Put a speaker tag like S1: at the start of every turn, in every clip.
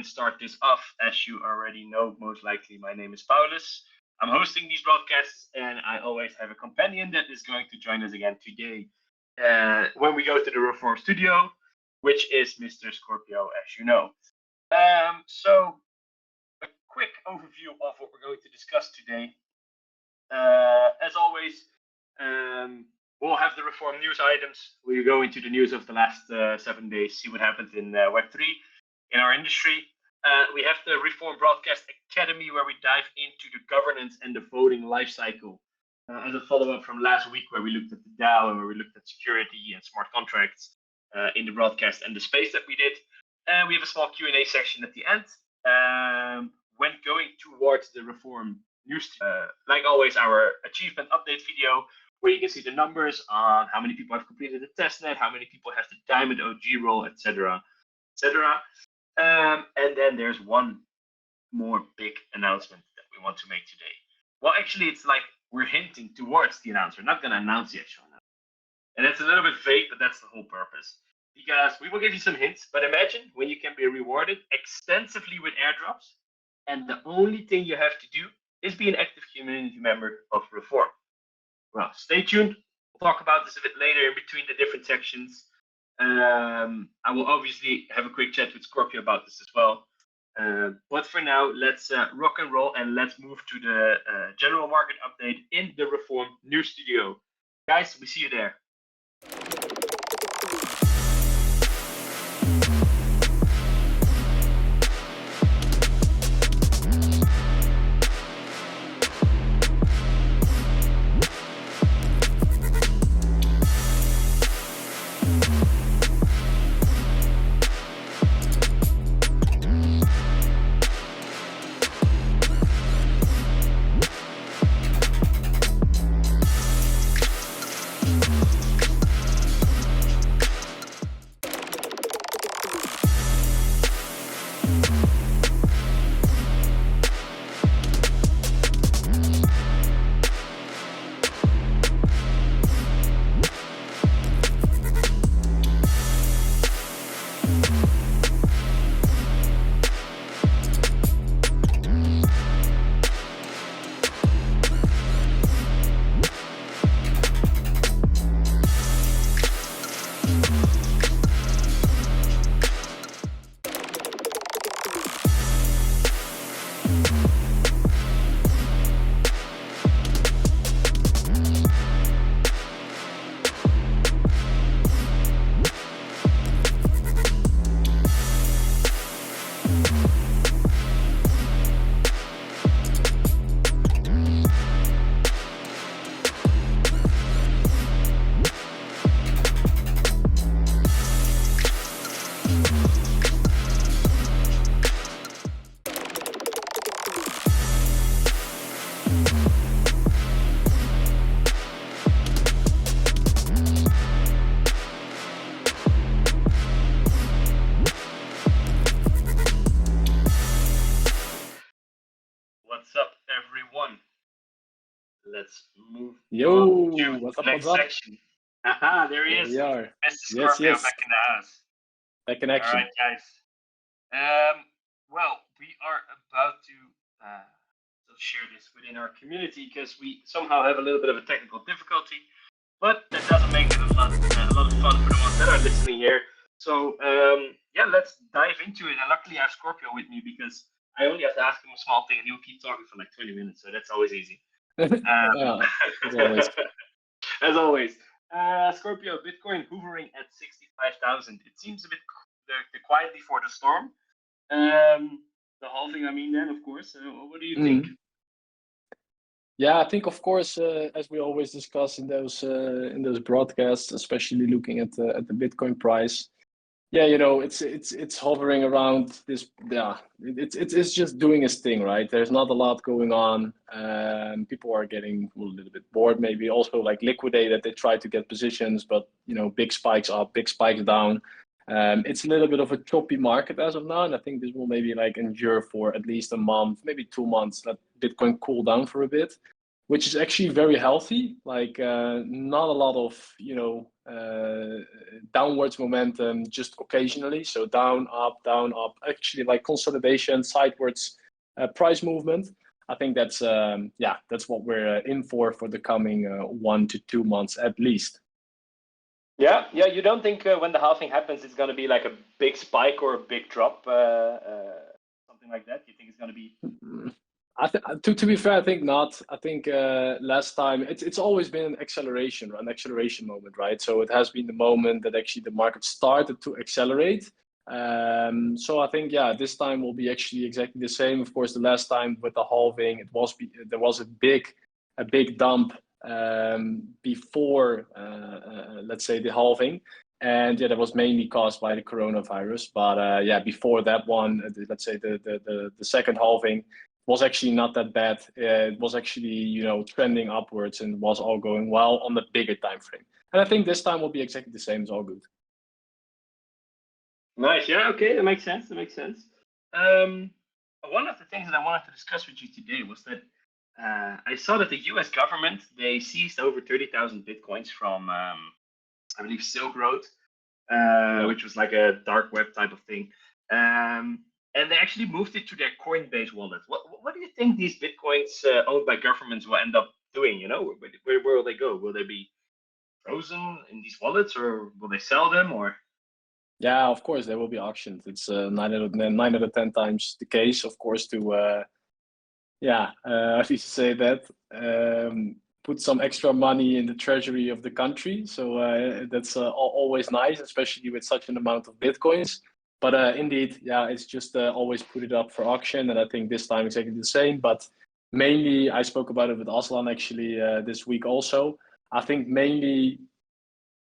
S1: start this off. As you already know, most likely, my name is Paulus. I'm hosting these broadcasts, and I always have a companion that is going to join us again today when we go to the Reform Studio, which is Mr. Scorpio, as you know. So, a quick overview of what we're going to discuss today. As always, we'll have the Reform news items. We'll go into the news of the last 7 days, see what happens in Web3 in our industry. We have the Reform Broadcast Academy, where we dive into the governance and the voting lifecycle. As a follow-up from last week, where we looked at the DAO and where we looked at security and smart contracts in the broadcast and the space that we did. And we have a small Q&A section at the end. When going towards the Reform news, like always, our achievement update video, where you can see the numbers on how many people have completed the testnet, how many people have the diamond OG role, etc., etc. And then there's one more big announcement that we want to make today. Well, actually, it's like we're hinting towards the announcement. We're not going to announce yet, Sean. And it's a little bit vague, but that's the whole purpose. Because we will give you some hints, but imagine when you can be rewarded extensively with airdrops, and the only thing you have to do is be an active community member of Reform. Well, stay tuned. We'll talk about this a bit later in between the different sections. I will obviously have a quick chat with Scorpio about this as well. But for now, let's rock and roll, and let's move to the general market update in the Reform News Studio. Guys, we see you there. Let's move on to the next section. Haha, there he is.
S2: We are.
S1: Mr. Scorpio back in the house.
S2: Back in action.
S1: All right, guys. Well, we are about to share this within our community because we somehow have a little bit of a technical difficulty, but that doesn't make it a lot of fun for the ones that are listening here. So yeah, let's dive into it. And luckily, I have Scorpio with me because I only have to ask him a small thing, and he'll keep talking for like 20 minutes. So that's always easy.
S2: Yeah, as always.
S1: As always. Scorpio, Bitcoin hovering at 65,000. It seems a bit quiet before the storm. The halving, I mean, then, of course. What do you think?
S2: Yeah, I think, of course, as we always discuss in those broadcasts, especially looking at the Bitcoin price. Yeah, you know, it's hovering around this. Yeah, it's just doing its thing, right? There's not a lot going on. People are getting a little bit bored, maybe also like liquidated. They try to get positions, but you know, big spikes up, big spikes down. It's a little bit of a choppy market as of now, and I think this will maybe like endure for at least a month, maybe 2 months. Let Bitcoin cool down for a bit. which is actually very healthy. Like not a lot of downwards momentum, just occasionally. So down, up. Actually, like consolidation, sidewards price movement. I think that's that's what we're in for the coming 1 to 2 months at least.
S1: Yeah, yeah. You don't think when the halving happens, it's going to be like a big spike or a big drop, something like that? You think it's going to be?
S2: To be fair, I think not. I think last time it's always been an acceleration moment, right? So it has been the moment that actually the market started to accelerate. So I think this time will be actually exactly the same. Of course, the last time with the halving, there was a big dump before let's say the halving, and that was mainly caused by the coronavirus. But before that one, let's say the second halving was actually not that bad. It was actually trending upwards and was all going well on the bigger time frame. And I think this time will be exactly the same. It's all good.
S1: Nice. Yeah. Okay. That makes sense. One of the things that I wanted to discuss with you today was that I saw that the U.S. government, they seized over 30,000 bitcoins from I believe Silk Road, which was like a dark web type of thing. And they actually moved it to their Coinbase wallet. What do you think these bitcoins owned by governments will end up doing? Where will they go? Will they be frozen in these wallets, or will they sell them? Or
S2: yeah, of course they will be auctioned. It's 9 out of 10 times the case, of course, to I should say that put some extra money in the treasury of the country. So that's always nice, especially with such an amount of bitcoins. But indeed, it's just always put it up for auction, and I think this time exactly the same. But mainly, I spoke about it with Aslan actually this week also. I think mainly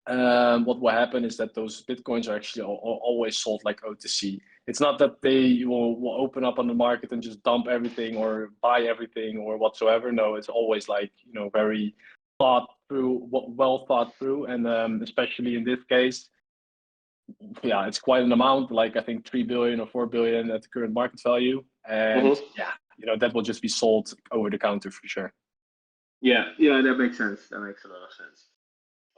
S2: what will happen is that those bitcoins are actually always sold like OTC. It's not that they will open up on the market and just dump everything or buy everything or whatsoever. No, it's always like very well thought through, and especially in this case, it's quite an amount. Like I think 3 billion or 4 billion at the current market value, and that will just be sold over the counter for sure.
S1: Yeah, that makes sense. That makes a lot of sense.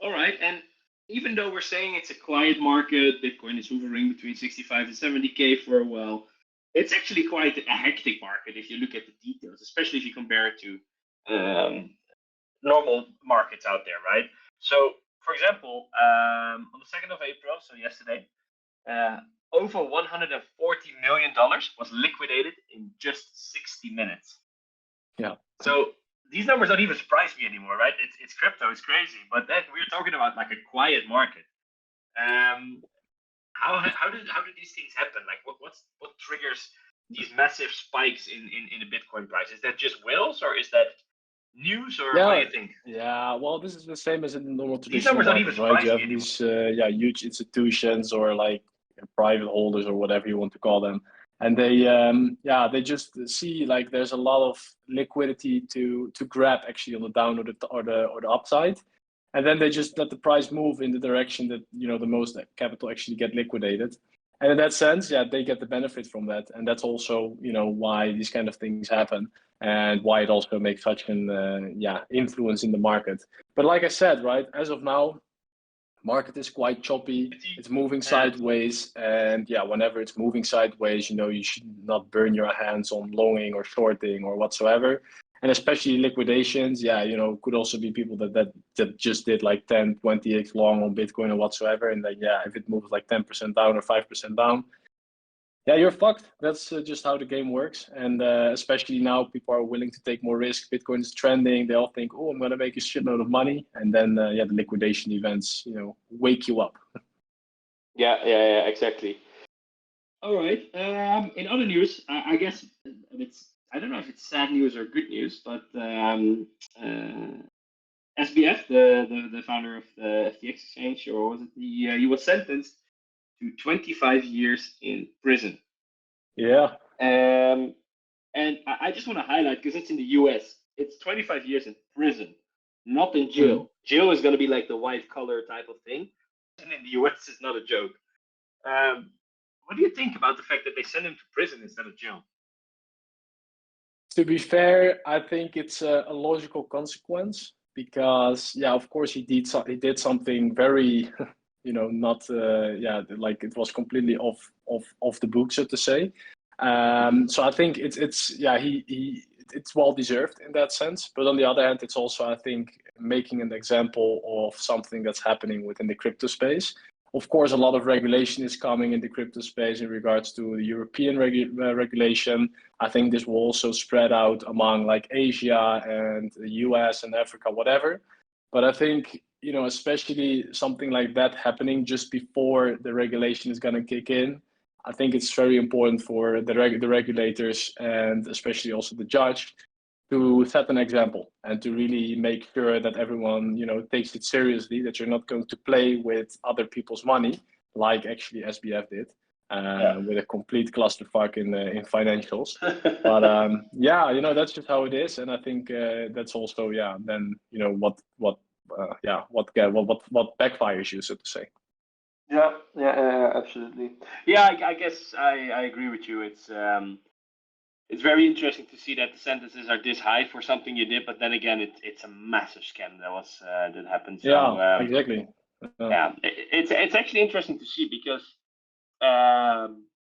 S1: All right, and even though we're saying it's a quiet market, Bitcoin is hovering between 65 and 70K for a while, it's actually quite a hectic market if you look at the details, especially if you compare it to normal markets out there, right? So, for example, on the 2nd of April, so yesterday, over $140 million was liquidated in just 60 minutes.
S2: Yeah.
S1: So these numbers don't even surprise me anymore, right? It's crypto, it's crazy, but then we're talking about like a quiet market. How do these things happen? Like what triggers these massive spikes in the Bitcoin price? Is that just whales, or is that news, or what do you think?
S2: Yeah, well, this is the same as in the normal
S1: These
S2: traditional
S1: numbers don't even
S2: markets, right?
S1: surprise
S2: You
S1: me
S2: have
S1: anymore.
S2: these huge institutions or like private holders or whatever you want to call them, and they just see like there's a lot of liquidity to grab actually on the down or the upside, and then they just let the price move in the direction that the most capital actually get liquidated. And in that sense, they get the benefit from that, and that's also why these kind of things happen, and why it also makes such an influence in the market. But like I said, right, as of now, market is quite choppy. It's moving sideways, and whenever it's moving sideways, you should not burn your hands on longing or shorting or whatsoever. And especially liquidations, could also be people that just did like 10, 20x long on Bitcoin or whatsoever. And then, if it moves like 10% down or 5% down, you're fucked. That's just how the game works. And especially now, people are willing to take more risk. Bitcoin is trending. They all think, oh, I'm going to make a shitload of money. And then, the liquidation events, wake you up.
S1: Yeah, exactly. All right. In other news, I guess I don't know if it's sad news or good news, but SBF, the founder of the FTX exchange, or was it he was sentenced to 25 years in prison.
S2: Yeah.
S1: And I just want to highlight, because it's in the US, it's 25 years in prison, not in jail. Jail is going to be like the white collar type of thing. And in the US, it's not a joke. What do you think about the fact that they send him to prison instead of jail?
S2: To be fair, I think it's a logical consequence because, yeah, of course he did something very, not yeah, like it was completely off the book, so to say. So I think it's yeah, it's well deserved in that sense. But on the other hand, it's also, I think, making an example of something that's happening within the crypto space. Of course, a lot of regulation is coming in the crypto space in regards to the European regulation. I think this will also spread out among like Asia and the US and Africa, whatever. But I think, especially something like that happening just before the regulation is going to kick in, I think it's very important for the regulators and especially also the judge to set an example and to really make sure that everyone, takes it seriously, that you're not going to play with other people's money, like actually SBF did, with a complete clusterfuck in financials. But yeah, that's just how it is, and I think that's also, yeah, then what backfires you, so to say.
S1: Yeah, absolutely. Yeah, I guess I agree with you. It's very interesting to see that the sentences are this high for something you did, but then again, it's a massive scam that happened. So,
S2: yeah, exactly.
S1: Yeah, it's actually interesting to see because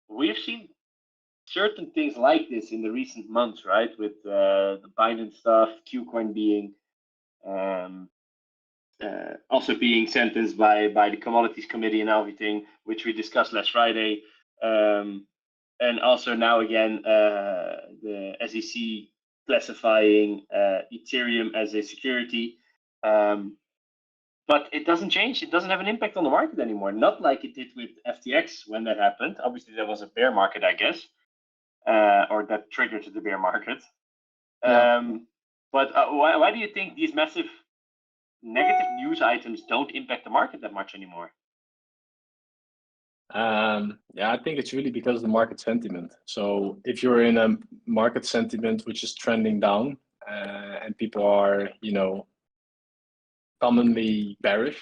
S1: we've seen certain things like this in the recent months, right? With the Binance stuff, Qcoin being also being sentenced by the Commodities Committee and everything, which we discussed last Friday. And also now again, the SEC classifying Ethereum as a security. But it doesn't change. It doesn't have an impact on the market anymore. Not like it did with FTX when that happened. Obviously, there was a bear market, I guess, or that triggered the bear market. But why do you think these massive negative news items don't impact the market that much anymore?
S2: Yeah, I think it's really because of the market sentiment. So if you're in a market sentiment which is trending down, and people are, commonly bearish,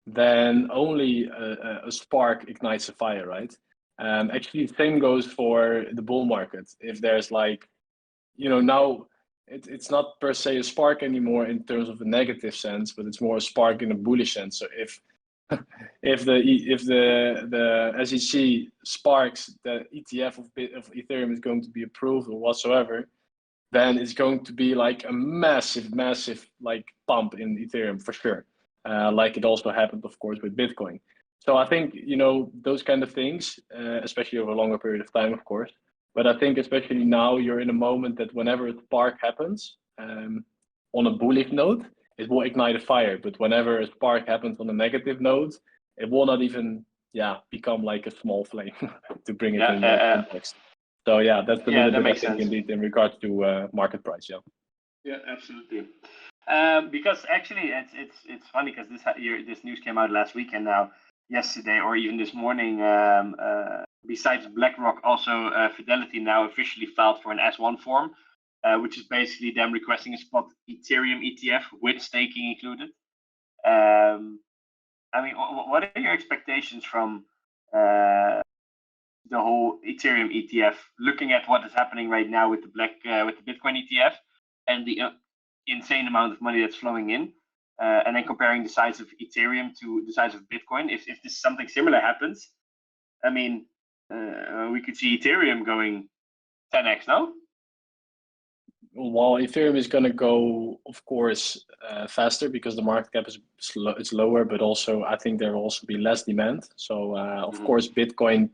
S2: then only a spark ignites a fire, right? Actually, the same goes for the bull market. If there's like, now it's not per se a spark anymore in terms of a negative sense, but it's more a spark in a bullish sense. So if the SEC sparks the ETF of Ethereum is going to be approved or whatsoever, then it's going to be like a massive like pump in Ethereum for sure. Like it also happened, of course, with Bitcoin. So I think, those kind of things, especially over a longer period of time, of course. But I think especially now you're in a moment that whenever a spark happens, on a bullish note, it will ignite a fire. But whenever a spark happens on a negative note, it will not even, become like a small flame to bring it in context. So yeah, that's a little bit, I think, indeed, in regards to market price.
S1: Yeah, absolutely. Because actually, it's funny because this news came out last week, and now yesterday or even this morning, besides BlackRock, also Fidelity now officially filed for an S1 form, which is basically them requesting a spot Ethereum ETF with staking included. I mean, what are your expectations from the whole Ethereum ETF? Looking at what is happening right now with the Bitcoin ETF and the insane amount of money that's flowing in, and then comparing the size of Ethereum to the size of Bitcoin. If this something similar happens, I mean, we could see Ethereum going 10x, no?
S2: Well, Ethereum is going to go, of course, faster because the market cap is lower, but also I think there will also be less demand. So, of course, Bitcoin,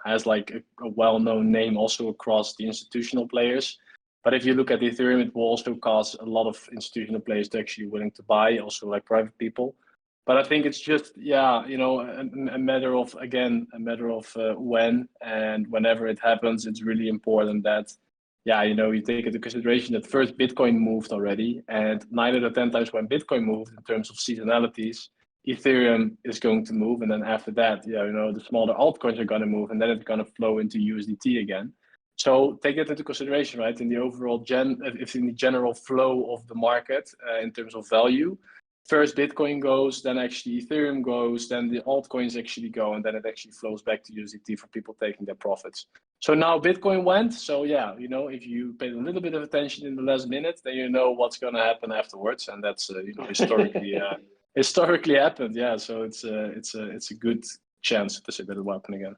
S2: has like a well-known name also across the institutional players. But if you look at Ethereum, it will also cause a lot of institutional players to actually willing to buy, also like private people. But I think it's just, a matter of, again, when and whenever it happens, it's really important that, you take into consideration that first Bitcoin moved already, and 9 out of 10 times when Bitcoin moved in terms of seasonalities, Ethereum is going to move, and then after that, the smaller altcoins are going to move, and then it's going to flow into USDT again. So take that into consideration, right? In the overall in the general flow of the market, in terms of value, first Bitcoin goes, then actually Ethereum goes, then the altcoins actually go, and then it actually flows back to USDT for people taking their profits. So now Bitcoin went. So yeah, you know, if you paid a little bit of attention in the last minute, then you know what's going to happen afterwards, and that's you know, historically happened. Yeah, so it's a good chance to say that it will happen again.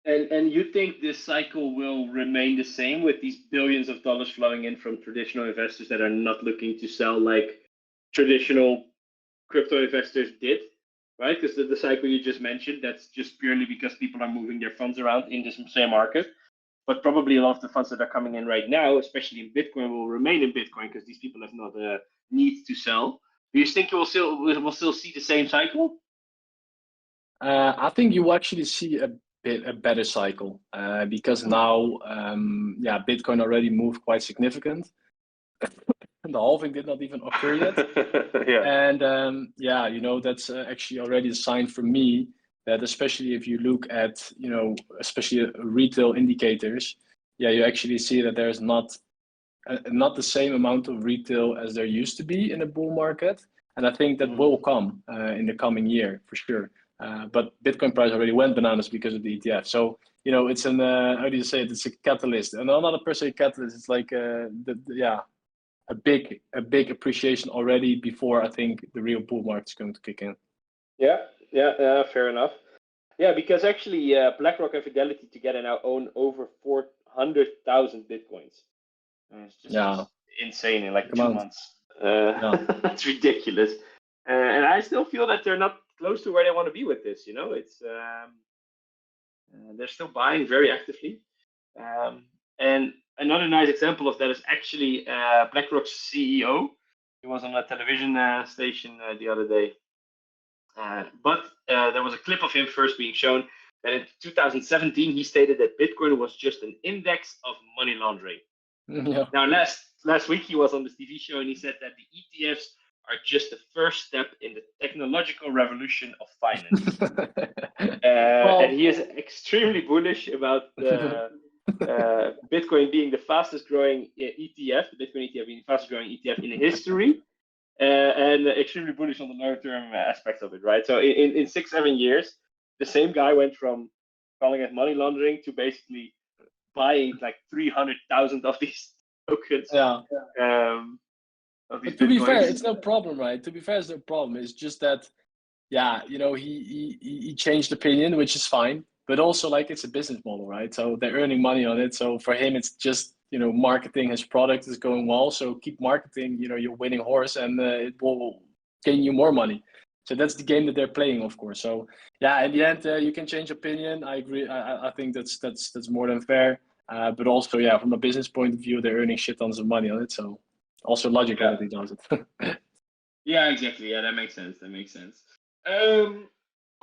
S1: And you think this cycle will remain the same with these billions of dollars flowing in from traditional investors that are not looking to sell like traditional crypto investors did, right? Because the cycle you just mentioned, that's just purely because people are moving their funds around in this same market. But probably a lot of the funds that are coming in right now, especially in Bitcoin, will remain in Bitcoin because these people have not a need to sell. Do you think we'll still see the same cycle?
S2: I think you will actually see a better cycle because now, yeah, Bitcoin already moved quite significant. The halving did not even occur yet.
S1: Yeah.
S2: And yeah, you know, that's actually already a sign for me that, especially if you look at, you know, especially retail indicators, yeah, you actually see that there's not the same amount of retail as there used to be in a bull market. And I think that will come in the coming year for sure. But Bitcoin price already went bananas because of the ETF. So, you know, it's an, how do you say it? It's a catalyst. And not a per se catalyst. It's like, yeah, a big appreciation already before I think the real bull market is going to kick in.
S1: Yeah, fair enough. Yeah, because actually BlackRock and Fidelity together now own over 400,000 Bitcoins. It's just insane in like 2 months. That's ridiculous. And I still feel that they're not close to where they want to be with this. You know, it's they're still buying very actively. And another nice example of that is actually BlackRock's CEO. He was on a television station the other day. But there was a clip of him first being shown that in 2017 he stated that Bitcoin was just an index of money laundering.
S2: Yeah.
S1: Now last week he was on this TV show and he said that the ETFs are just the first step in the technological revolution of finance. And he is extremely bullish about Bitcoin being the fastest growing ETF, the Bitcoin ETF being the fastest growing ETF in history. And extremely bullish on the long-term aspects of it, right? So in 6-7 years, the same guy went from calling it money laundering to basically buying like 300,000 of these tokens.
S2: Yeah.
S1: But
S2: to be fair, it's no problem, right? To be fair, it's no problem. It's just that, yeah, you know, he changed opinion, which is fine. But also, like, it's a business model, right? So they're earning money on it. So for him, it's just, you know, marketing his product is going well. So keep marketing, you know, your winning horse, and it will gain you more money. So that's the game that they're playing, of course. So yeah, in the end, you can change opinion. I agree. I think that's more than fair. But also, yeah, from a business point of view, they're earning shit tons of money on it. So also logical that he does it.
S1: Yeah, exactly. Yeah, that makes sense.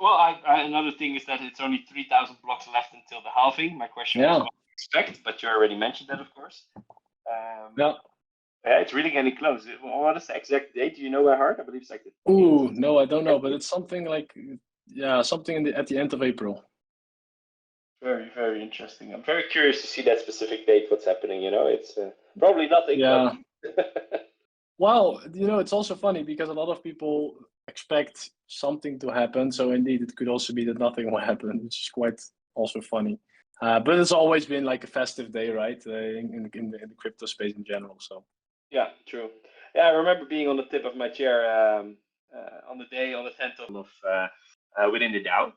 S1: Well, another thing is that it's only 3,000 blocks left until the halving. My question was what to expect, but you already mentioned that, of course. Yeah, it's really getting close. What is the exact date? Do you know by heart? I believe it's like the.
S2: Ooh, no, I don't know, but it's something like, yeah, something at the end of April.
S1: Very, very interesting. I'm very curious to see that specific date. What's happening? You know, it's probably nothing.
S2: Yeah.
S1: But...
S2: Well, you know, it's also funny because a lot of people expect something to happen. So indeed, it could also be that nothing will happen, which is quite also funny. But it's always been like a festive day, right? In the crypto space in general. So.
S1: Yeah, true. Yeah, I remember being on the tip of my chair on the 10th of within the DAO.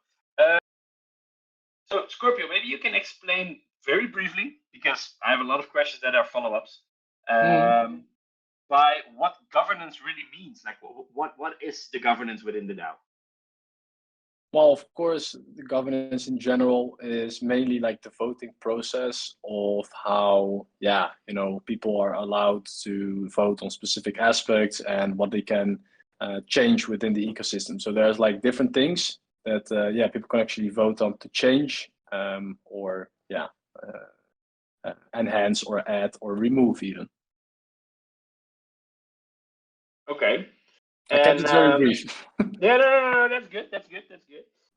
S1: So Scorpio, maybe you can explain very briefly, because I have a lot of questions that are follow-ups. By what governance really means, like what is the governance within the DAO?
S2: Well, of course, the governance in general is mainly like the voting process of how, yeah, you know, people are allowed to vote on specific aspects and what they can change within the ecosystem. So there's like different things that, yeah, people can actually vote on to change or, yeah, enhance or add or remove even.
S1: Okay.
S2: I kept it very brief.
S1: Yeah, no, that's good.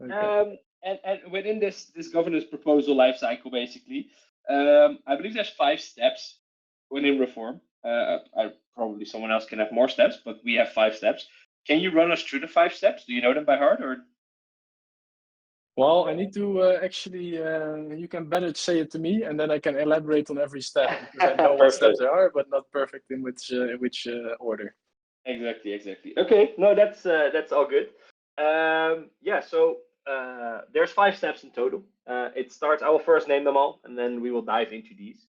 S2: Okay.
S1: And within this governance proposal life cycle, basically, I believe there's 5 steps within reform. Probably someone else can have more steps, but we have 5 steps. Can you run us through the 5 steps? Do you know them by heart, or?
S2: Well, I need to actually, you can better say it to me, and then I can elaborate on every step, because I know what steps there are, but not perfect in which order.
S1: Exactly. Okay, no, that's all good. Yeah, so there's 5 steps in total. It starts. I will first name them all, and then we will dive into these.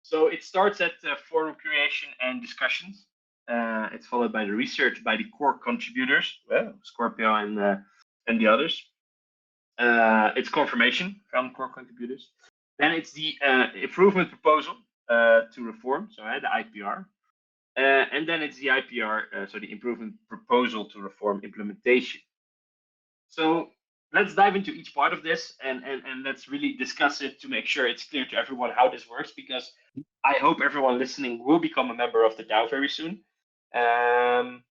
S1: So it starts at forum creation and discussions. It's followed by the research by the core contributors, Scorpio and the others. It's confirmation from core contributors. Then it's the improvement proposal to reform, so the IPR. And then it's the IPR, so the improvement proposal to reform implementation. So let's dive into each part of this, and let's really discuss it to make sure it's clear to everyone how this works, because I hope everyone listening will become a member of the DAO very soon. And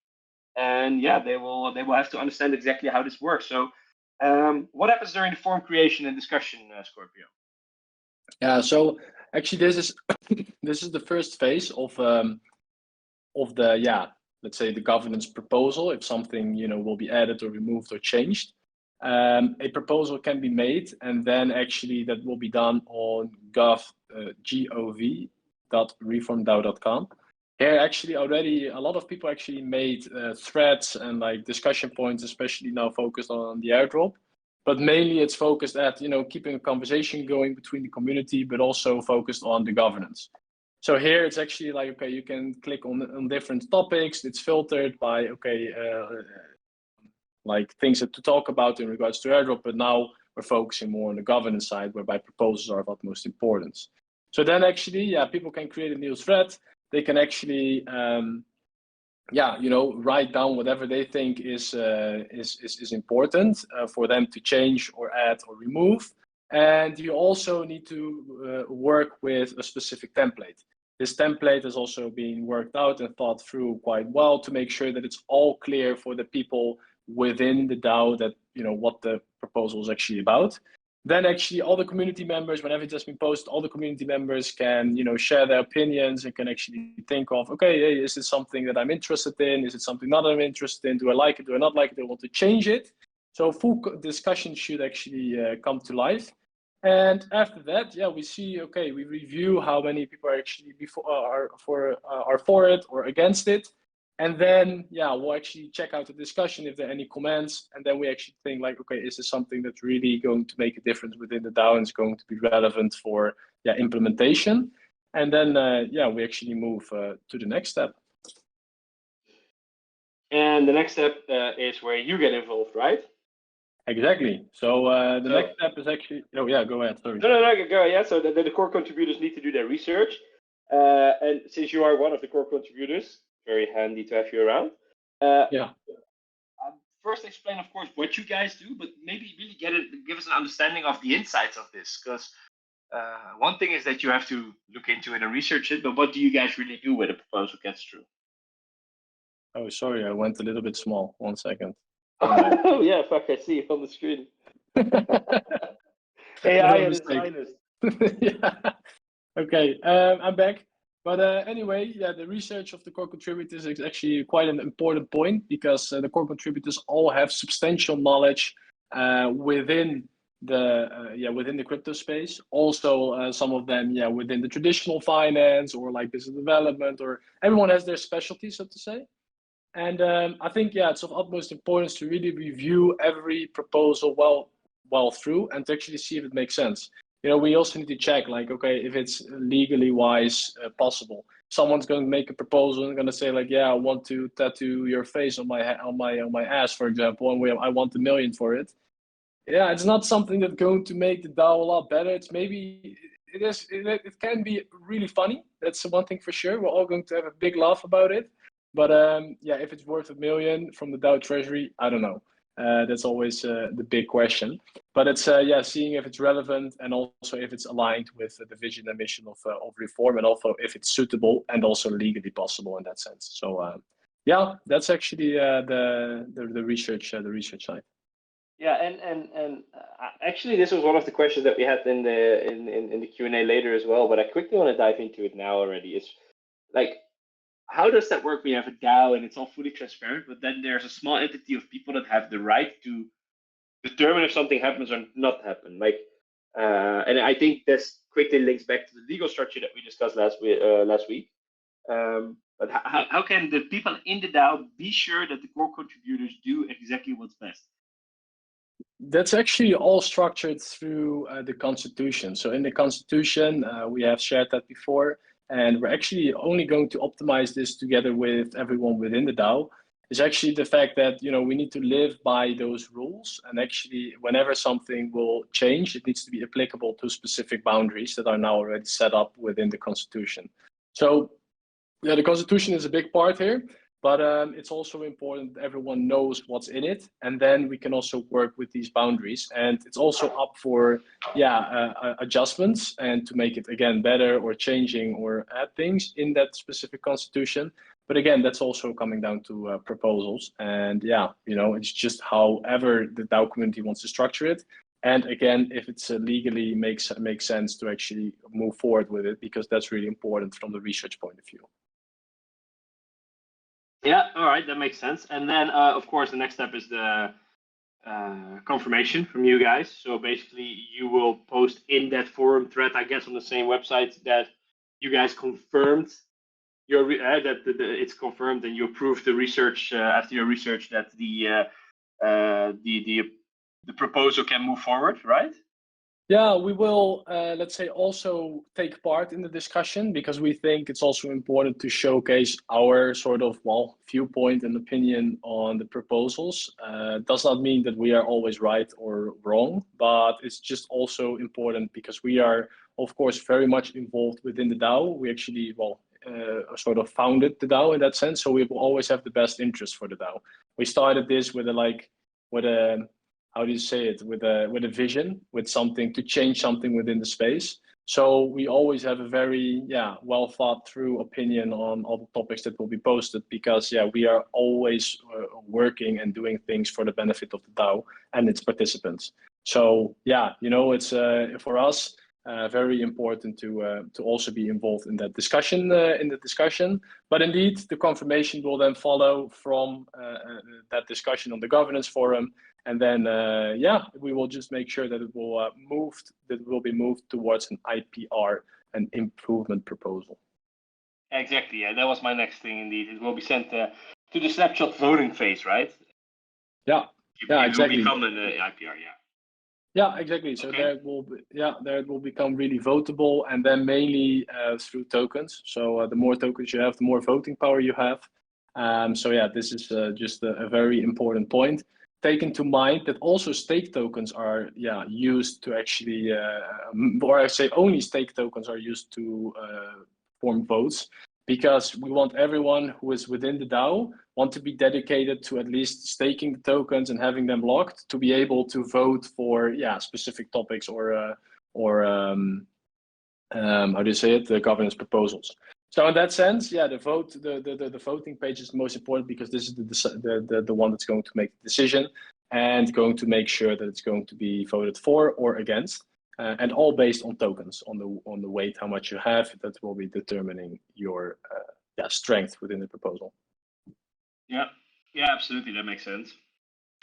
S1: yeah, they will have to understand exactly how this works. So what happens during the forum creation and discussion, Scorpio?
S2: Yeah, so actually this is this is the first phase of the let's say the governance proposal. If something will be added or removed or changed, a proposal can be made, and then actually that will be done on gov.reformdao.com. Here actually already a lot of people actually made threads and like discussion points, especially now focused on the airdrop. But mainly it's focused at keeping a conversation going between the community, but also focused on the governance. So here it's actually like, okay, you can click on different topics. It's filtered by, okay, like things to talk about in regards to airdrop, but now we're focusing more on the governance side, whereby proposals are of utmost importance. So then actually, people can create a new thread. They can actually, write down whatever they think is important for them to change or add or remove. And you also need to work with a specific template. This template is also being worked out and thought through quite well to make sure that it's all clear for the people within the DAO that what the proposal is actually about. Then actually all the community members, whenever it's just been posted, all the community members can share their opinions and can actually think of, okay, hey, is this something that I'm interested in? Is it something not I'm interested in? Do I like it? Do I not like it? Do I want to change it? So full discussion should actually come to life. And after that, we see, okay, we review how many people are actually are for it or against it. And then, we'll actually check out the discussion if there are any comments. And then we actually think like, okay, is this something that's really going to make a difference within the DAO and is going to be relevant for implementation? And then, we actually move to the next step.
S1: And the next step is where you get involved, right?
S2: Exactly. So the next step is actually, go ahead, sorry.
S1: No, go, yeah. So the core contributors need to do their research. And since you are one of the core contributors, very handy to have you around. First explain, of course, what you guys do, but maybe really give us an understanding of the insights of this. Because one thing is that you have to look into it and research it, but what do you guys really do when a proposal gets through?
S2: Oh, sorry, I went a little bit small. 1 second.
S1: Oh, yeah, fuck, I see it on the screen. AI and its finest.
S2: Okay, I'm back. But anyway, the research of the core contributors is actually quite an important point, because the core contributors all have substantial knowledge within the crypto space. Also, some of them, within the traditional finance or like business development, or everyone has their specialty, so to say. And I think, it's of utmost importance to really review every proposal well through and to actually see if it makes sense. We also need to check, like, okay, if it's legally wise possible. Someone's going to make a proposal and going to say, like, I want to tattoo your face on my ass, for example, and I want $1 million for it. It's not something that's going to make the DAO a lot better. It's maybe it can be really funny. That's one thing for sure. We're all going to have a big laugh about it. But if it's worth $1 million from the DAO treasury, I don't know. That's always the big question. But it's seeing if it's relevant and also if it's aligned with the vision and mission of reform, and also if it's suitable and also legally possible in that sense. So that's actually the research side.
S1: Yeah, and actually, this was one of the questions that we had in the Q&A later as well. But I quickly want to dive into it now already. It's like, how does that work? We have a DAO and it's all fully transparent, but then there's a small entity of people that have the right to determine if something happens or not happen. Like, and I think this quickly links back to the legal structure that we discussed last week. But how can the people in the DAO be sure that the core contributors do exactly what's best?
S2: That's actually all structured through the Constitution. So in the Constitution, we have shared that before, and we're actually only going to optimize this together with everyone within the DAO. Is actually the fact that we need to live by those rules, and actually whenever something will change, it needs to be applicable to specific boundaries that are now already set up within the Constitution. So yeah, the Constitution is a big part here. But it's also important that everyone knows what's in it, and then we can also work with these boundaries. And it's also up for adjustments and to make it again better or changing or add things in that specific constitution. But again, that's also coming down to proposals. And it's just however the DAO community wants to structure it. And again, if it's legally makes sense to actually move forward with it, because that's really important from the research point of view.
S1: Yeah, all right, that makes sense. And then, of course, the next step is the confirmation from you guys. So basically, you will post in that forum thread, I guess, on the same website that you guys confirmed your that it's confirmed and you approved the research after your research that the proposal can move forward, right?
S2: Yeah, we will, let's say, also take part in the discussion, because we think it's also important to showcase our sort of, viewpoint and opinion on the proposals. Does not mean that we are always right or wrong, but it's just also important because we are, of course, very much involved within the DAO. We actually, sort of founded the DAO in that sense, so we will always have the best interest for the DAO. We started this with a how do you say it, with a vision, with something to change something within the space. So we always have a very well thought through opinion on all the topics that will be posted, because we are always working and doing things for the benefit of the DAO and its participants. So it's for us very important to also be involved in that discussion. But indeed, the confirmation will then follow from that discussion on the governance forum. And then, we will just make sure that it will be moved towards an IPR, an improvement proposal.
S1: Exactly. Yeah, that was my next thing. Indeed, it will be sent to the snapshot voting phase, right?
S2: Yeah. Exactly.
S1: It will become an IPR. Yeah.
S2: Yeah, exactly. So there it will become really votable, and then mainly through tokens. So the more tokens you have, the more voting power you have. This is just a very important point. Take into mind that also stake tokens are used to actually, or I say only stake tokens are used to form votes, because we want everyone who is within the DAO want to be dedicated to at least staking the tokens and having them locked to be able to vote for specific topics or how do you say it, the governance proposals. So in that sense, the voting page is the most important, because this is the one that's going to make the decision and going to make sure that it's going to be voted for or against, and all based on tokens, on the weight, how much you have. That will be determining your strength within the proposal.
S1: Yeah, absolutely, that makes sense.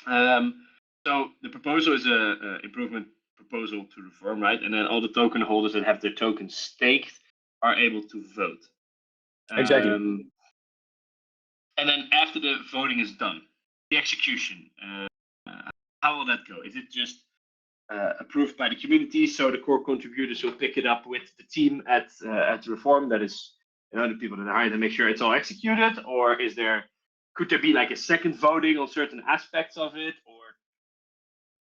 S1: So the proposal is a improvement proposal to reform, right? And then all the token holders that have their tokens staked are able to vote.
S2: Exactly.
S1: And then after the voting is done, the execution, how will that go? Is it just approved by the community, so the core contributors will pick it up with the team at Reform, that is the people that are hired, to make sure it's all executed? Or could there be like a second voting on certain aspects of it? Or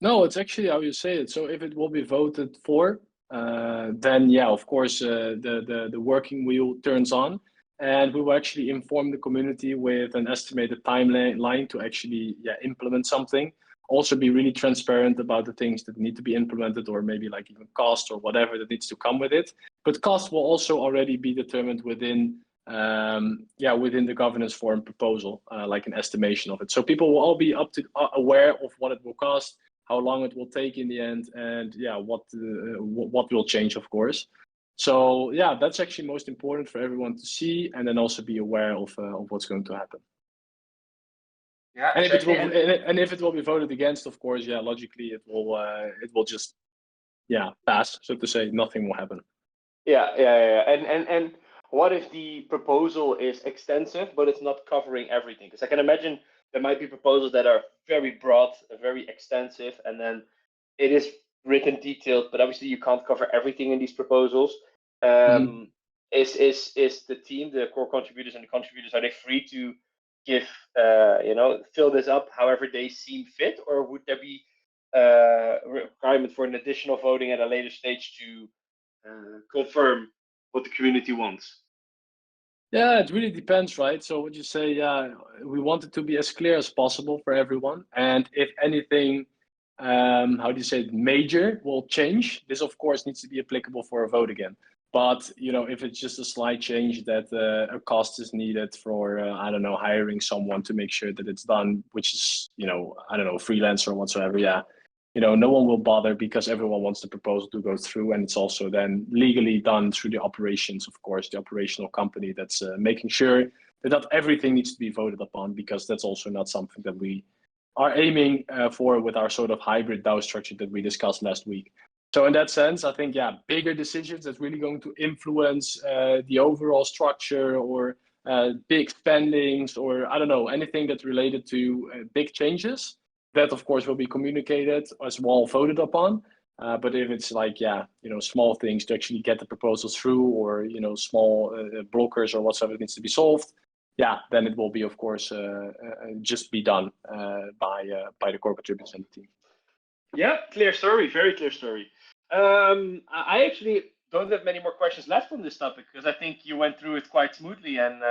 S2: no, it's actually how you say it. So if it will be voted for, then of course the working wheel turns on, and we will actually inform the community with an estimated timeline to actually implement something. Also be really transparent about the things that need to be implemented, or maybe like even cost or whatever that needs to come with it. But cost will also already be determined within within the governance forum proposal, like an estimation of it. So people will all be aware of what it will cost, how long it will take in the end, and what will change, of course. So yeah, that's actually most important for everyone to see, and then also be aware of what's going to happen.
S1: Yeah,
S2: And
S1: exactly.
S2: if it will be voted against, of course, yeah, logically it will just pass, so to say. Nothing will happen.
S1: Yeah. And what if the proposal is extensive, but it's not covering everything? Because I can imagine there might be proposals that are very broad, very extensive, and then it is written detailed, but obviously you can't cover everything in these proposals. Is the team, the core contributors and the contributors, are they free to give, fill this up however they seem fit, or would there be a requirement for an additional voting at a later stage to confirm what the community wants?
S2: Yeah, it really depends, right? So what you say, yeah, we want it to be as clear as possible for everyone. And if anything, how do you say it, major will change, this of course needs to be applicable for a vote again. But if it's just a slight change that a cost is needed for, I don't know, hiring someone to make sure that it's done, which is, I don't know, freelance or whatsoever, yeah. No one will bother because everyone wants the proposal to go through, and it's also then legally done through the operations, of course, the operational company that's making sure that not everything needs to be voted upon, because that's also not something that we are aiming for with our sort of hybrid DAO structure that we discussed last week. So in that sense, I think, yeah, bigger decisions that's really going to influence the overall structure, or big spendings, or I don't know, anything that's related to big changes, that of course will be communicated as well, voted upon. But if it's like, small things to actually get the proposals through, or small blockers or whatsoever needs to be solved, then it will be, of course, just be done by the core contributors and the team.
S1: Yeah, clear story, very clear story. I actually don't have many more questions left on this topic, because I think you went through it quite smoothly, and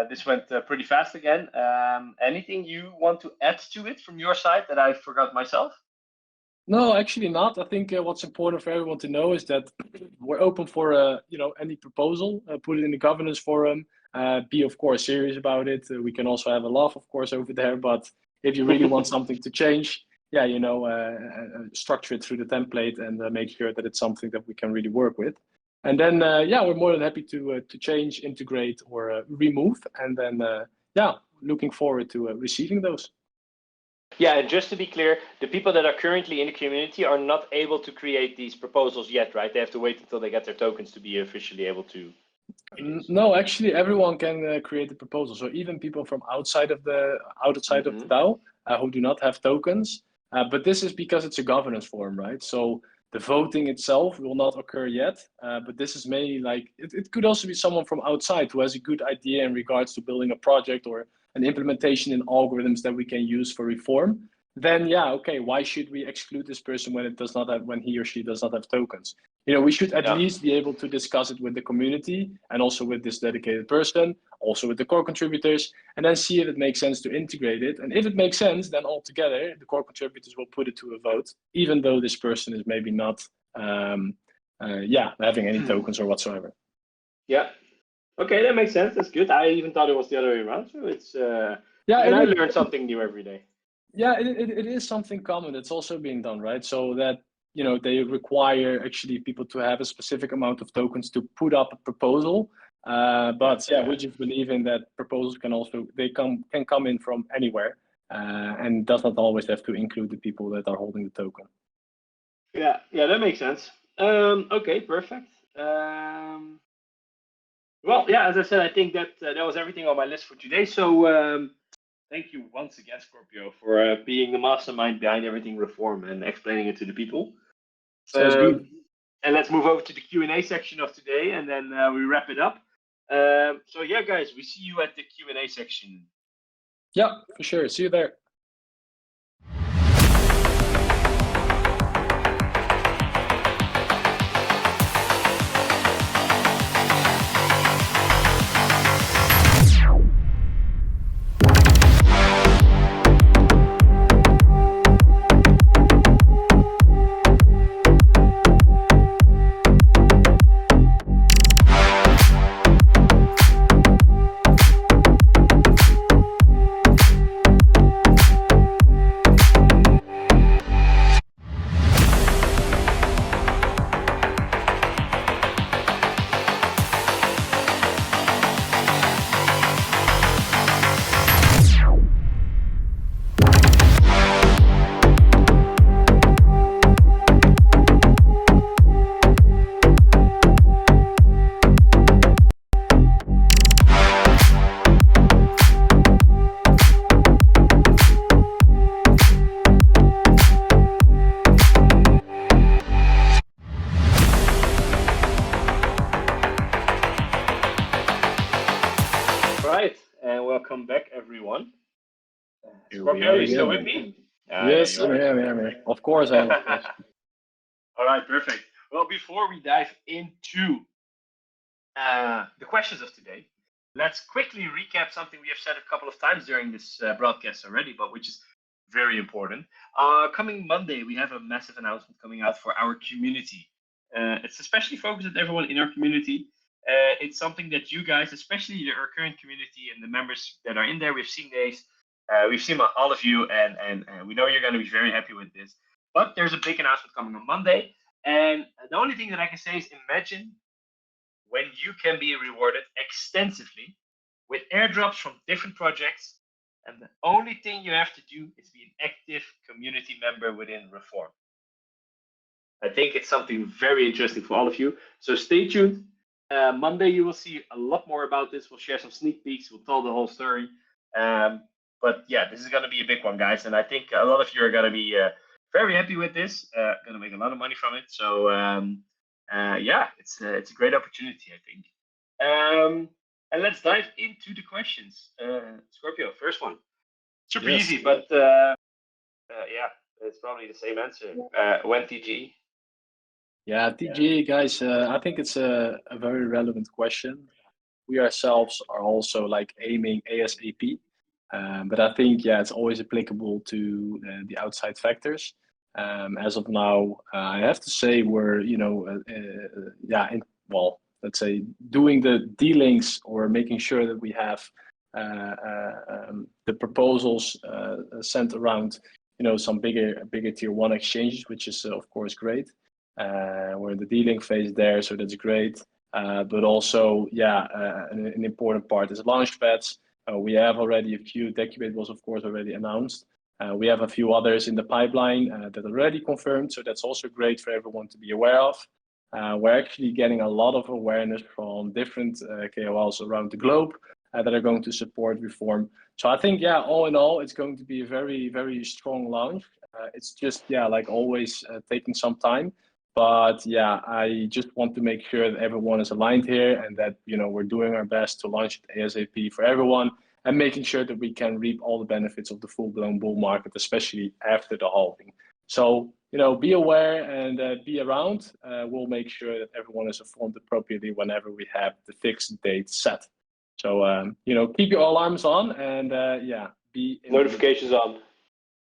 S1: this went pretty fast again. Anything you want to add to it from your side that I forgot myself?
S2: No, actually not. I think what's important for everyone to know is that we're open for any proposal. Put it in the governance forum. Be of course serious about it. We can also have a laugh, of course, over there. But if you really want something to change, structure it through the template, and make sure that it's something that we can really work with. And then we're more than happy to change, integrate, or remove. And then looking forward to receiving those.
S1: Yeah, and just to be clear, the people that are currently in the community are not able to create these proposals yet, right? They have to wait until they get their tokens to be officially able to.
S2: No, actually, everyone can create a proposal. So even people from outside of the DAO who do not have tokens. But this is because it's a governance forum, right? So the voting itself will not occur yet. But this is mainly like, it could also be someone from outside who has a good idea in regards to building a project or an implementation in algorithms that we can use for reform. Then why should we exclude this person when he or she does not have tokens? We should at least be able to discuss it with the community, and also with this dedicated person, also with the core contributors, and then see if it makes sense to integrate it. And if it makes sense, then altogether the core contributors will put it to a vote, even though this person is maybe not having any tokens or whatsoever.
S1: Yeah. Okay, that makes sense. That's good. I even thought it was the other way around. So it's and I learn something new every day.
S2: Yeah, it is something common that's also being done, right? So that they require actually people to have a specific amount of tokens to put up a proposal. We just believe in that proposals can come in from anywhere, and does not always have to include the people that are holding the token.
S1: Yeah, that makes sense. Okay, perfect. Well, yeah, as I said, I think that that was everything on my list for today. So thank you once again, Scorpio, for being the mastermind behind everything reform and explaining it to the people.
S2: Sounds good.
S1: And let's move over to the Q&A section of today, and then we wrap it up. So yeah, guys, we see you at the Q&A section.
S2: Yeah, for sure. See you there.
S1: and welcome back, everyone.
S2: Here we
S1: Scorpio,
S2: are
S1: are you still with
S2: again.
S1: me?
S2: Yes,
S1: you
S2: I'm
S1: are.
S2: here, I'm here. Of course I am, of course.
S1: All right, perfect. Well, before we dive into the questions of today, let's quickly recap something we have said a couple of times during this broadcast already, but which is very important. Coming Monday, we have a massive announcement coming out for our community. It's especially focused at everyone in our community. It's something that you guys, especially our current community and the members that are in there, we've seen these. We've seen all of you, and we know you're going to be very happy with this. But there's a big announcement coming on Monday, and the only thing that I can say is imagine when you can be rewarded extensively with airdrops from different projects, and the only thing you have to do is be an active community member within Reform. I think it's something very interesting for all of you. So stay tuned. Monday, you will see a lot more about this. We'll share some sneak peeks. We'll tell the whole story. But yeah, this is going to be a big one, guys. And I think a lot of you are going to be very happy with this. Going to make a lot of money from it. So yeah, it's a great opportunity, I think. And let's dive into the questions. Scorpio, first one. Super easy, but yeah, it's probably the same answer. When TG?
S2: Yeah, TG, guys, I think it's a very relevant question. We ourselves are also like aiming ASAP, but I think, yeah, it's always applicable to the outside factors. As of now, I have to say we're, yeah, well, let's say doing the dealings or making sure that we have the proposals sent around, some bigger tier one exchanges, which is of course great. We're in the dealing phase there, so that's great. But also, yeah, an important part is launchpads. We have already a few. Decubate was, of course, already announced. We have a few others in the pipeline that are already confirmed, so that's also great for everyone to be aware of. We're actually getting a lot of awareness from different KOLs around the globe that are going to support Reform. So I think, yeah, all in all, it's going to be a very, very strong launch. It's just, yeah, like always, taking some time. But yeah, I just want to make sure that everyone is aligned here and that, we're doing our best to launch it ASAP for everyone and making sure that we can reap all the benefits of the full-blown bull market, especially after the halving. So, be aware and be around. We'll make sure that everyone is informed appropriately whenever we have the fixed date set. So, keep your alarms on and yeah, be
S1: Notifications on.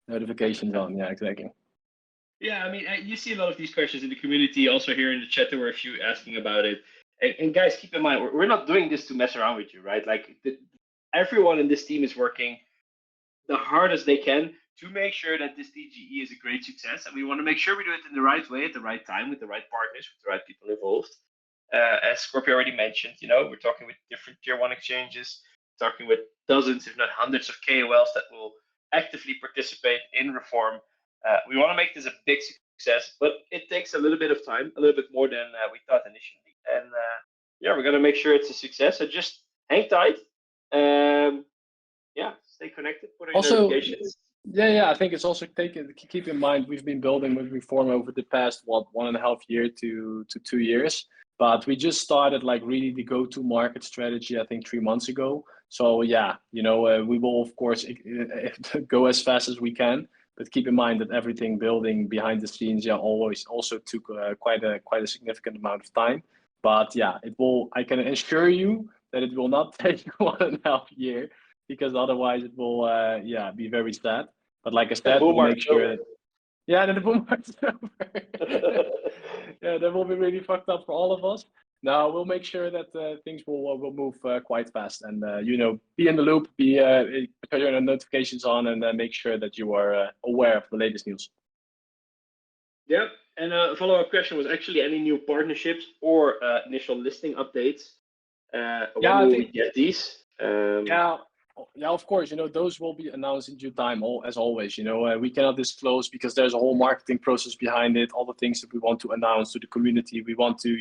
S2: Notifications on, yeah, exactly.
S1: Yeah, I mean, you see a lot of these questions in the community. Also here in the chat, there were a few asking about it. And guys, keep in mind, we're not doing this to mess around with you, right? Like everyone in this team is working the hardest they can to make sure that this TGE is a great success. And we want to make sure we do it in the right way, at the right time, with the right partners, with the right people involved. As Scorpio already mentioned, we're talking with different tier one exchanges, talking with dozens, if not hundreds of KOLs that will actively participate in Reform. We want to make this a big success, but it takes a little bit of time, a little bit more than we thought initially. And yeah, we're going to make sure it's a success. So just hang tight. Yeah, stay connected, put on notifications.
S2: Yeah, I think it's also keep in mind we've been building with Reform over the past 1.5 years to 2 years, but we just started like really the go-to market strategy I think 3 months ago. So yeah, we will of course go as fast as we can, but keep in mind that everything building behind the scenes, yeah, always also took quite a significant amount of time. But yeah, it will. I can assure you that it will not take 1.5 years. Because otherwise it will, yeah, be very sad. But like I said, we'll make sure that, yeah, then the boom market's over. Yeah, that will be really fucked up for all of us. Now we'll make sure that things will move quite fast, and be in the loop, put your notifications on, and make sure that you are aware of the latest news.
S1: Yeah, and a follow-up question was actually any new partnerships or initial listing updates. When will we get these?
S2: Yeah, of course, those will be announced in due time, as always. We cannot disclose because there's a whole marketing process behind it, all the things that we want to announce to the community. We want to,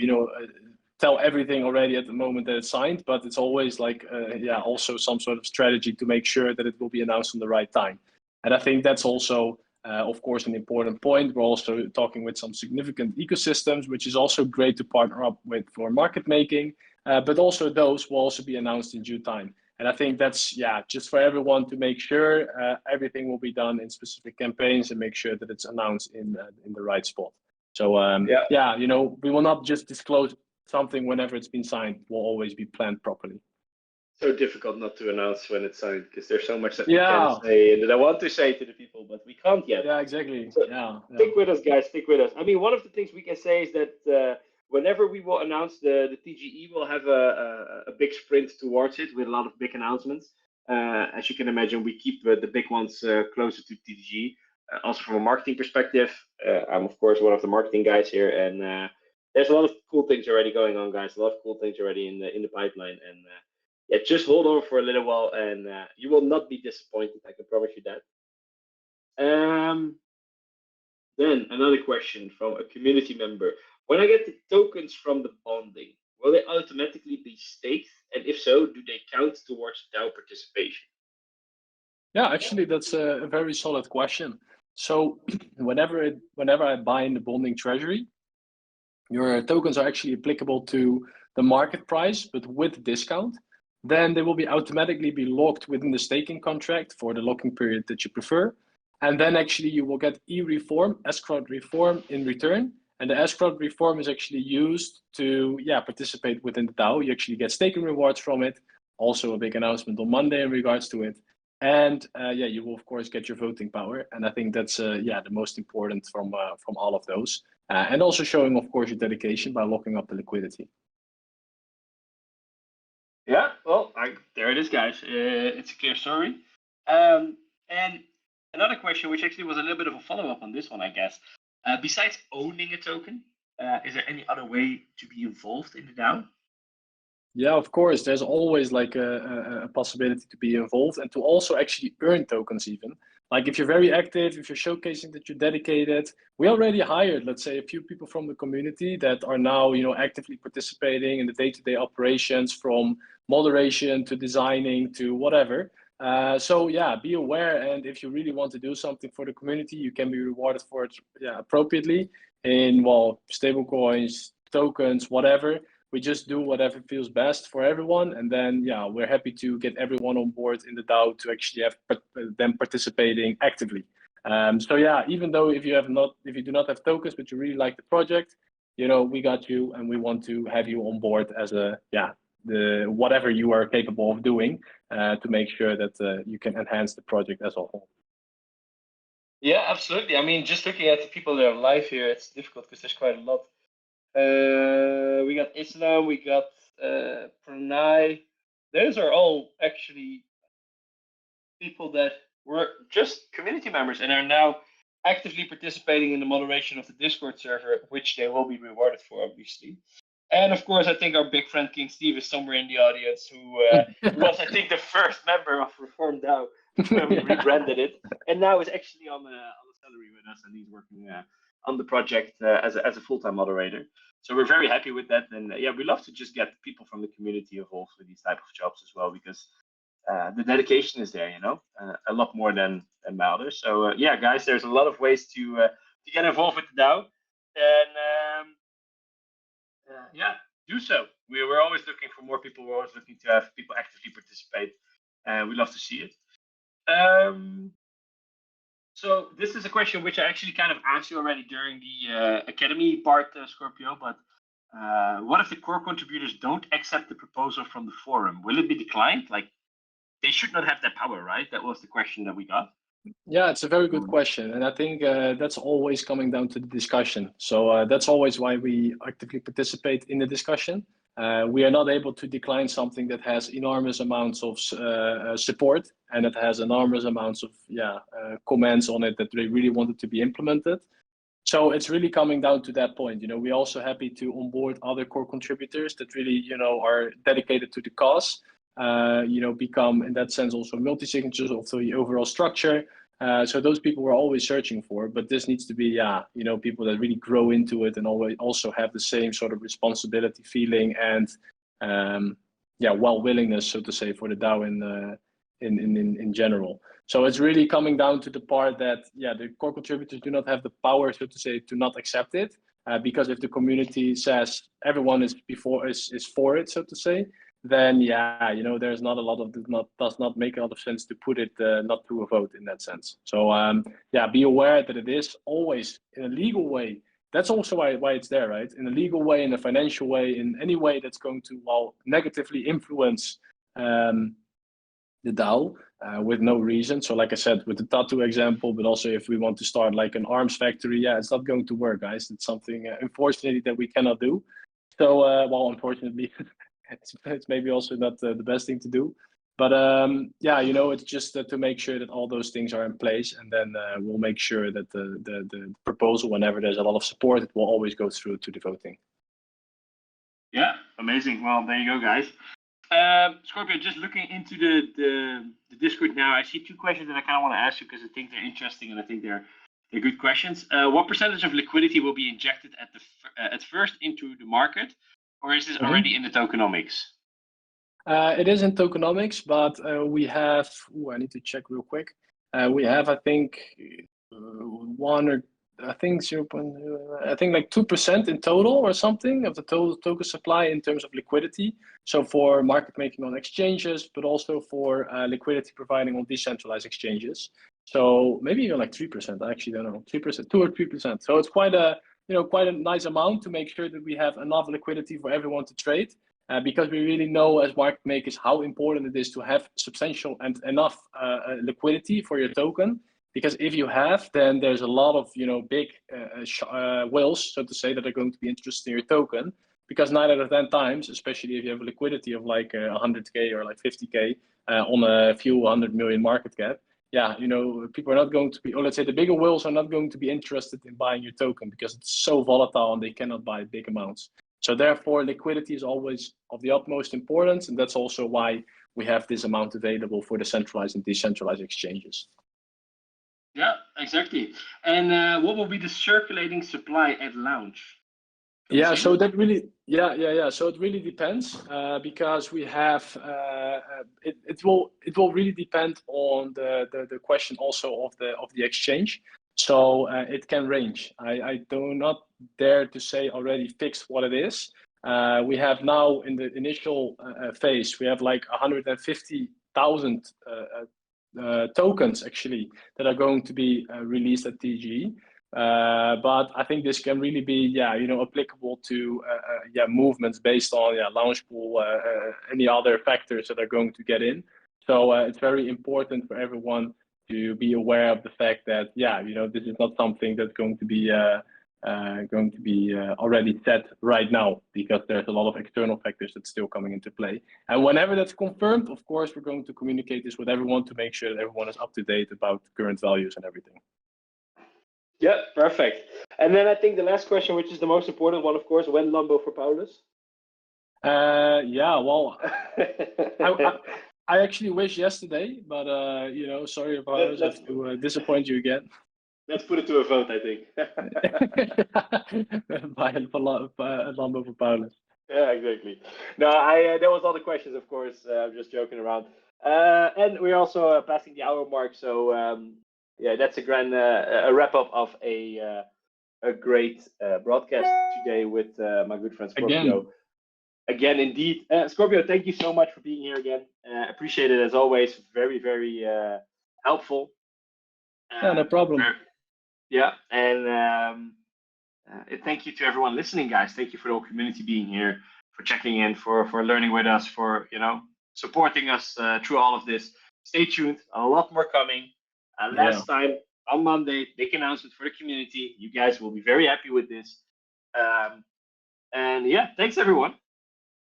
S2: tell everything already at the moment that it's signed, but it's always like, yeah, also some sort of strategy to make sure that it will be announced on the right time. And I think that's also, of course, an important point. We're also talking with some significant ecosystems, which is also great to partner up with for market making, but also those will also be announced in due time. And I think that's, yeah, just for everyone to make sure everything will be done in specific campaigns and make sure that it's announced in the right spot. So yeah, you know, we will not just disclose something whenever it's been signed. It will always be planned properly.
S1: So difficult not to announce when it's signed because there's so much that we can say and that I want to say to the people, but we can't yet.
S2: Yeah, exactly.
S1: So
S2: yeah.
S1: Stick with us, guys. Stick with us. I mean, one of the things we can say is that whenever we will announce the TGE, we'll have a big sprint towards it with a lot of big announcements. As you can imagine, we keep the big ones closer to TGE. Also, from a marketing perspective, I'm of course one of the marketing guys here, and there's a lot of cool things already going on, guys. A lot of cool things already in the pipeline, and yeah, just hold on for a little while, and you will not be disappointed. I can promise you that. Then another question from a community member: when I get the tokens from the bonding, will they automatically be staked? And if so, do they count towards DAO participation?
S2: Yeah, actually, that's a very solid question. So whenever I buy in the bonding treasury, your tokens are actually applicable to the market price, but with discount. Then they will be automatically be locked within the staking contract for the locking period that you prefer. And then actually you will get e-reform, escrowed reform in return. And the escrowed reform is actually used to participate within the DAO. You actually get staking rewards from it. Also a big announcement on Monday in regards to it. And you will of course get your voting power. And I think that's the most important from all of those. And also showing, of course, your dedication by locking up the liquidity.
S1: Yeah, well, there it is, guys. It's a clear story. And another question, which actually was a little bit of a follow-up on this one, I guess. Besides owning a token, is there any other way to be involved in the DAO?
S2: Yeah, of course. There's always like a possibility to be involved and to also actually earn tokens even. Like if you're very active, if you're showcasing that you're dedicated, we already hired, let's say, a few people from the community that are now, you know, actively participating in the day-to-day operations, from moderation to designing to whatever. So yeah, be aware, and if you really want to do something for the community, you can be rewarded for it appropriately in, well, stable coins, tokens, whatever. We just do whatever feels best for everyone, and then we're happy to get everyone on board in the DAO to actually have them participating actively. So yeah, even though if you do not have tokens but you really like the project, you know, we got you, and we want to have you on board as the whatever you are capable of doing to make sure that you can enhance the project as a whole.
S1: Yeah, absolutely. I mean, just looking at the people that are live here, it's difficult because there's quite a lot. We got Islam, we got Pranay. Those are all actually people that were just community members and are now actively participating in the moderation of the Discord server, which they will be rewarded for, obviously. And of course, I think our big friend King Steve is somewhere in the audience, who was, I think, the first member of Reform DAO when we rebranded it, and now is actually on the salary with us, and he's working on the project as a full-time moderator. So we're very happy with that, and we love to just get people from the community involved with these type of jobs as well, because the dedication is there, you know, a lot more than Mulder. So guys, there's a lot of ways to get involved with the DAO, and do so. We're always looking for more people. We're always looking to have people actively participate, and we love to see it. So this is a question which I actually kind of asked you already during the Academy part, Scorpio, but what if the core contributors don't accept the proposal from the forum? Will it be declined? Like, they should not have that power, right? That was the question that we got.
S2: Yeah, it's a very good question. And I think that's always coming down to the discussion. So that's always why we actively participate in the discussion. We are not able to decline something that has enormous amounts of support, and it has enormous amounts of comments on it that they really wanted to be implemented. So it's really coming down to that point. You know, we're also happy to onboard other core contributors that really, you know, are dedicated to the cause. You know, become in that sense also multi-signatures of the overall structure. So those people we're always searching for, but this needs to be, you know, people that really grow into it and always also have the same sort of responsibility feeling and, willingness, so to say, for the DAO in general. So it's really coming down to the part that, the core contributors do not have the power, so to say, to not accept it, because if the community says everyone is for it, so to say, then yeah, there's not a lot of does not make a lot of sense to put it not to a vote in that sense. So yeah, be aware that it is always in a legal way. That's also why it's there, right? In a legal way, in a financial way, in any way that's going to negatively influence the DAO with no reason. So like I said, with the tattoo example, but also if we want to start like an arms factory, yeah, it's not going to work, guys. It's something, unfortunately, that we cannot do. So, unfortunately, it's maybe also not the best thing to do. But yeah, it's just to make sure that all those things are in place, and then we'll make sure that the proposal, whenever there's a lot of support, it will always go through to the voting.
S1: Yeah, amazing. Well, there you go, guys. Scorpio, just looking into the Discord now, I see two questions that I kind of want to ask you because I think they're interesting and I think they're good questions. What percentage of liquidity will be injected at first into the market, or is this already in the tokenomics?
S2: It is in tokenomics, but we have. I need to check real quick. We have, I think, I think like 2% in total or something of the total token supply in terms of liquidity. So for market making on exchanges, but also for liquidity providing on decentralized exchanges. So maybe even like 3%. I actually don't know, 3%, 2 or 3%. So it's quite a nice amount to make sure that we have enough liquidity for everyone to trade. Because we really know as market makers how important it is to have substantial and enough liquidity for your token. Because if you have, then there's a lot of big whales, so to say, that are going to be interested in your token. Because 9 out of 10 times, especially if you have a liquidity of like 100K or like 50K on a few 100 million market cap, yeah, people are not going to be, or let's say the bigger whales are not going to be interested in buying your token because it's so volatile and they cannot buy big amounts. So therefore, liquidity is always of the utmost importance, and that's also why we have this amount available for the centralized and decentralized exchanges.
S1: Yeah, exactly. And what will be the circulating supply at launch?
S2: Yeah, so that really, yeah. So it really depends because we have it will really depend on the question also of the exchange. So it can range. I do not dare to say already fixed what it is. We have now in the initial phase, we have like 150,000 tokens actually that are going to be released at TG. But I think this can really be, applicable to movements based on launch pool, any other factors that are going to get in. So it's very important for everyone to be aware of the fact that this is not something that's going to be already set right now, because there's a lot of external factors that's still coming into play. And whenever that's confirmed, of course, we're going to communicate this with everyone to make sure that everyone is up to date about current values and everything.
S1: Yeah, perfect. And then I think the last question, which is the most important one, of course, when Lambo for Paulus?
S2: Well, I actually wished yesterday, but sorry about it. I have to disappoint you again.
S1: Let's put it to a vote, I think.
S2: By Lambo for Paulus.
S1: Yeah, exactly. No, there was all the questions, of course. I'm just joking around. And we're also passing the hour mark, so yeah, that's a wrap up of a great broadcast today with my good friend Scorpio. Again, indeed. Scorpio, thank you so much for being here again. Appreciate it as always. Very, very helpful.
S2: Yeah, no problem.
S1: Yeah, and thank you to everyone listening, guys. Thank you for the whole community being here, for checking in, for learning with us, for supporting us through all of this. Stay tuned. A lot more coming. Last time on Monday, big announcement for the community. You guys will be very happy with this. And yeah, thanks everyone.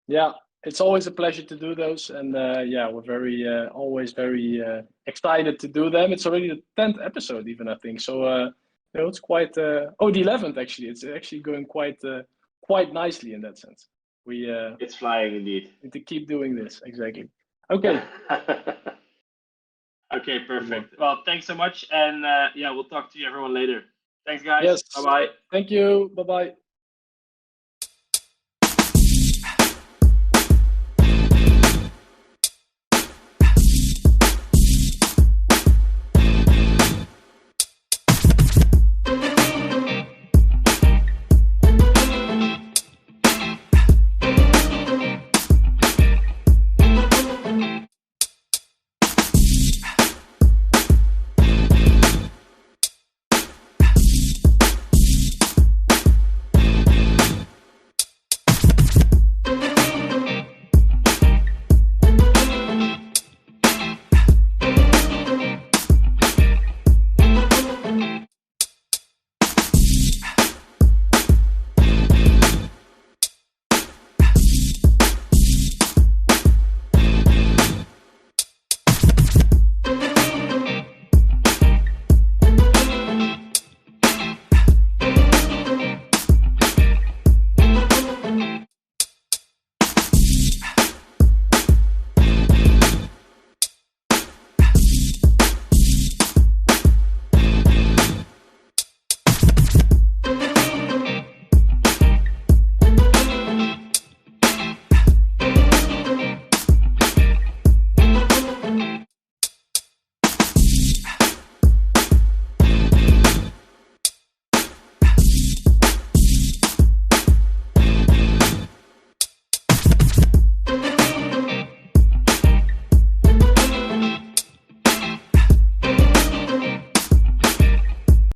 S2: Yeah, it's always a pleasure to do those, and we're always very excited to do them. It's already the 10th episode, even, I think. So it's quite the 11th actually. It's actually going quite nicely in that sense.
S1: It's flying indeed.
S2: Need to keep doing this, exactly. Okay.
S1: Okay, perfect. Well, thanks so much, and we'll talk to you everyone later. Thanks, guys.
S2: Yes.
S1: Bye bye.
S2: Thank you. Bye bye.